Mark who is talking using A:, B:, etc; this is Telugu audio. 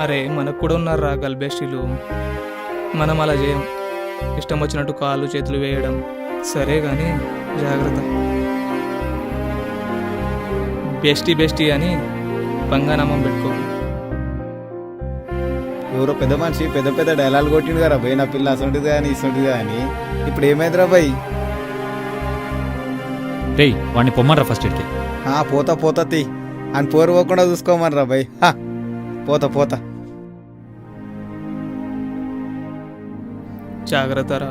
A: అరే మనకు కూడా ఉన్నారా గల్బెస్టీలు. మనం అలా చేయం, ఇష్టం వచ్చినట్టు కాళ్ళు చేతులు వేయడం. సరే కానీ జాగ్రత్త. బెస్టీ బెస్టీ అని పంగానామం పెట్టుకో.
B: ఎవరో పెద్ద మనిషి పెద్ద పెద్ద డైలాగ్ కొట్టిండు కదా భయ్, నా పిల్ల అసొంటిది కానీ ఇసొంటిది కానీ. ఇప్పుడు ఏమైందిరా భయ్?
C: రేయ్ వాడిని పొమ్మనరా ఫస్ట్ ఎడ్కి.
B: పోతా పోతా తీ అని పోరు పోకుండా చూసుకోమనరా భయ్. పోతా పోతా.
A: జాగ్రత్త రా.